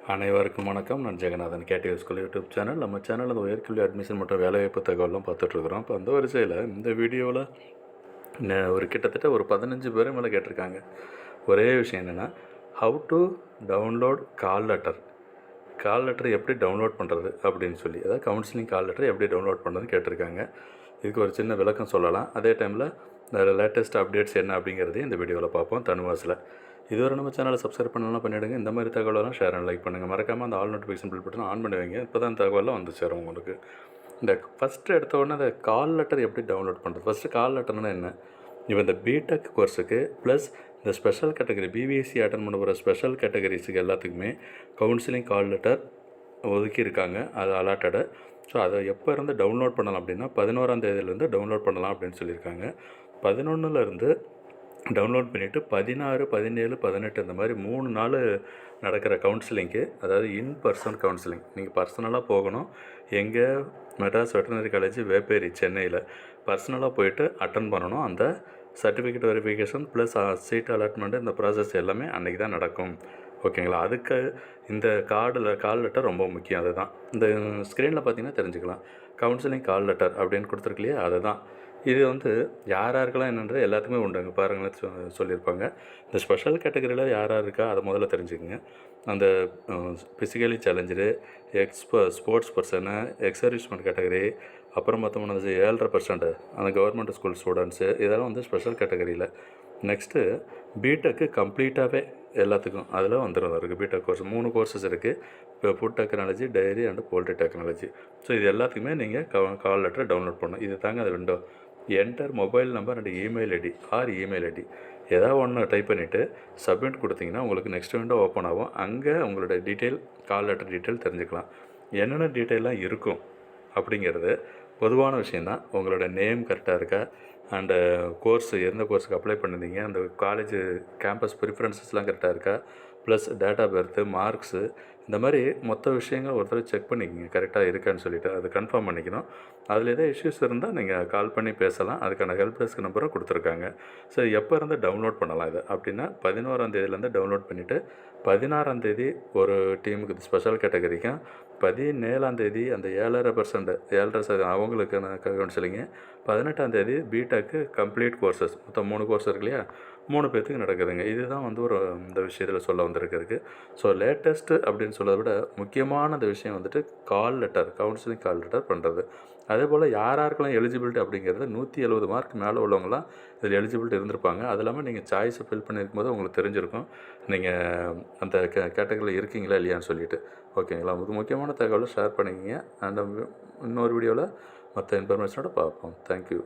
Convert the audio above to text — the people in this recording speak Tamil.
அனைவருக்கும் வணக்கம். நான் ஜெகநாதன், ktvschool யூடியூப் சேனல். நம்ம சேனலில் அந்த உயர்கல்வி அட்மிஷன் மற்றும் வேலைவாய்ப்பு தகவலாம் பார்த்துட்ருக்குறோம். இப்போ அந்த வரிசையில் இந்த வீடியோவில் கிட்டத்தட்ட ஒரு 15 பேர் மேலே கேட்டிருக்காங்க. ஒரே விஷயம் என்னென்னா, how to download call letter எப்படி டவுன்லோட் பண்ணுறது அப்படின்னு சொல்லி, அதாவது கவுன்சிலிங் கால் லெட்டர் எப்படி டவுன்லோட் பண்ணுறதுன்னு கேட்டிருக்காங்க. இதுக்கு ஒரு சின்ன விளக்கம் சொல்லலாம். அதே டைமில் லேட்டஸ்ட் அப்டேட்ஸ் என்ன அப்படிங்கிறதையும் இந்த வீடியோவில் பார்ப்போம். தனுவாஸில் இதுவரை நம்ம சேனலை சப்ஸ்கிரைப் பண்ணலாம் பண்ணிவிடுங்க. இந்த மாதிரி தகவலெல்லாம் ஷேர் அண்ட் லைக் பண்ணுங்கள். மறக்காமல் அந்த all notification bill button on பண்ணி வைங்க. இப்போ தான் தகவலாம் வந்து சேரும் உங்களுக்கு. இந்த ஃபஸ்ட்டு எடுத்த உடனே அந்த கால் லெட்டர் எப்படி டவுன்லோட் பண்ணுறது? ஃபஸ்ட்டு கால் லெட்டர்னால் என்ன? இப்போ இந்த பிடெக் கோர்ஸுக்கு ப்ளஸ் இந்த ஸ்பெஷல் கேட்டகரி பிபிஎஸ்சி அட்டன் பண்ண போகிற ஸ்பெஷல் கேட்டகரிஸுக்கு எல்லாத்துக்குமே கவுன்சிலிங் கால் லெட்டர் ஒதுக்கியிருக்காங்க. அது அலாட்டடு. ஸோ அதை எப்போ இருந்து டவுன்லோட் பண்ணலாம் அப்படின்னா 11ஆம் தேதியிலேருந்து டவுன்லோட் பண்ணலாம் அப்படின்னு சொல்லியிருக்காங்க. 11லேருந்து டவுன்லோட் பண்ணிவிட்டு 16, 17, 18 இந்த மாதிரி 3 நாள் நடக்கிற கவுன்சிலிங்க்கு, அதாவது இன் பர்சன் கவுன்சிலிங், நீங்கள் பர்சனலாக போகணும். எங்கே? மெட்ராஸ் வெட்டனரி காலேஜ் வேப்பேரி சென்னையில் பர்சனலாக போயிட்டு அட்டன் பண்ணணும். அந்த certificate verification plus seat allotment இந்த ப்ராசஸ் எல்லாமே அன்றைக்கி தான் நடக்கும். ஓகேங்களா? அதுக்கு இந்த கால் லெட்டர் ரொம்ப முக்கியம். அதுதான் இந்த ஸ்க்ரீனில் பார்த்தீங்கன்னா தெரிஞ்சுக்கலாம். கவுன்சிலிங் கால் லெட்டர் அப்படின்னு கொடுத்துருக்கு இல்லையா, அதுதான். இது யாருக்கெல்லாம் என்னன்றது எல்லாத்துக்குமே உண்டுங்க. பாருங்களேன், சொல்லியிருப்பாங்க. இந்த ஸ்பெஷல் கேட்டகரியில் யார் இருக்கா அதை முதல்ல தெரிஞ்சுக்கங்க. அந்த physically challenger, sports person, ex servicemen category, அப்புறம் பார்த்தோம்னா 7.5% அந்த கவர்மெண்ட் ஸ்கூல் ஸ்டூடெண்ட்ஸு, இதெல்லாம் ஸ்பெஷல் கேட்டகரியில். நெக்ஸ்ட்டு பிடெக்கு கம்ப்ளீட்டாகவே எல்லாத்துக்கும் அதில் இருக்குது. பிடெக் கோர்ஸ் 3 கோர்சஸ் இருக்குது. இப்போ food technology, dairy and poultry technology. So இது எல்லாத்துக்குமே நீங்கள் கால் லெட்டர் டவுன்லோட் பண்ணணும். இது தாங்க அது window. Enter mobile number and email ID or email ID ஏதாவது ஒன்று டைப் பண்ணிவிட்டு சப்மிட் கொடுத்தீங்கன்னா உங்களுக்கு நெக்ஸ்ட் விண்டோ ஓப்பன் ஆகும். அங்கே உங்களோட டீட்டெயில், கால் லெட்டர் டீட்டெயில் தெரிஞ்சுக்கலாம். என்னென்ன டீட்டெயிலாம் இருக்கும் அப்படிங்கிறது பொதுவான விஷயந்தான். உங்களோட நேம் கரெக்டாக இருக்கா, அண்டு கோர்ஸ் எந்த கோர்ஸுக்கு அப்ளை பண்ணியிருந்தீங்க, அந்த காலேஜ் கேம்பஸ் ப்ரிஃபரன்சஸ்லாம் கரெக்டாக இருக்கா, plus date of birth, marks, இந்த மாதிரி மொத்த விஷயங்கள் ஒருத்தர் செக் பண்ணிக்கோங்க கரெக்டாக இருக்கான்னு சொல்லிவிட்டு அது கன்ஃபார்ம் பண்ணிக்கணும். அதில் எதாவது இஷ்யூஸ் இருந்தால் நீங்கள் கால் பண்ணி பேசலாம். அதுக்கான ஹெல்ப் டெஸ்க் நம்பரும் கொடுத்துருக்காங்க. ஸோ எப்போ இருந்து டவுன்லோட் பண்ணலாம் இது அப்படின்னா 11ஆம் தேதியிலேருந்து டவுன்லோட் பண்ணிவிட்டு 16ஆம் தேதி ஒரு டீமுக்கு ஸ்பெஷல் கேட்டகரிக்கும், 17ஆம் தேதி அந்த 7.5% அவங்களுக்கான கவுன்சிலிங்கு, 18ஆம் தேதி பிடெக்கு கம்ப்ளீட் கோர்சஸ் மொத்தம் 3 கோர்ஸ் இருக்கு இல்லையா, 3 பேர்த்துக்கு நடக்குதுங்க. இதுதான் ஒரு இந்த விஷயத்தில் சொல்ல வந்திருக்கு. ஸோ லேட்டஸ்ட்டு அப்படின்னு சொல்கிறத விட முக்கியமான இந்த விஷயம் call letter, counselling call letter பண்ணுறது. அதே போல் யாருக்கெல்லாம் எலிஜிபிலிட்டி அப்படிங்கிறது 170 மார்க் மேலே உள்ளவங்களாம் இதில் எலிஜிபிலிட்டி இருந்திருப்பாங்க. அது இல்லாமல் நீங்கள் சாய்ஸை ஃபில் பண்ணியிருக்கும் போது உங்களுக்கு தெரிஞ்சிருக்கும் நீங்கள் அந்த கேட்டகரியில் இருக்கீங்களா இல்லையான்னு சொல்லிட்டு. ஓகேங்களா? முக்கியமான தகவலை ஷேர் பண்ணிக்கிங்க. அண்ட் இன்னொரு வீடியோவில் மற்ற இன்ஃபர்மேஷனோட பார்ப்போம். தேங்க்யூ.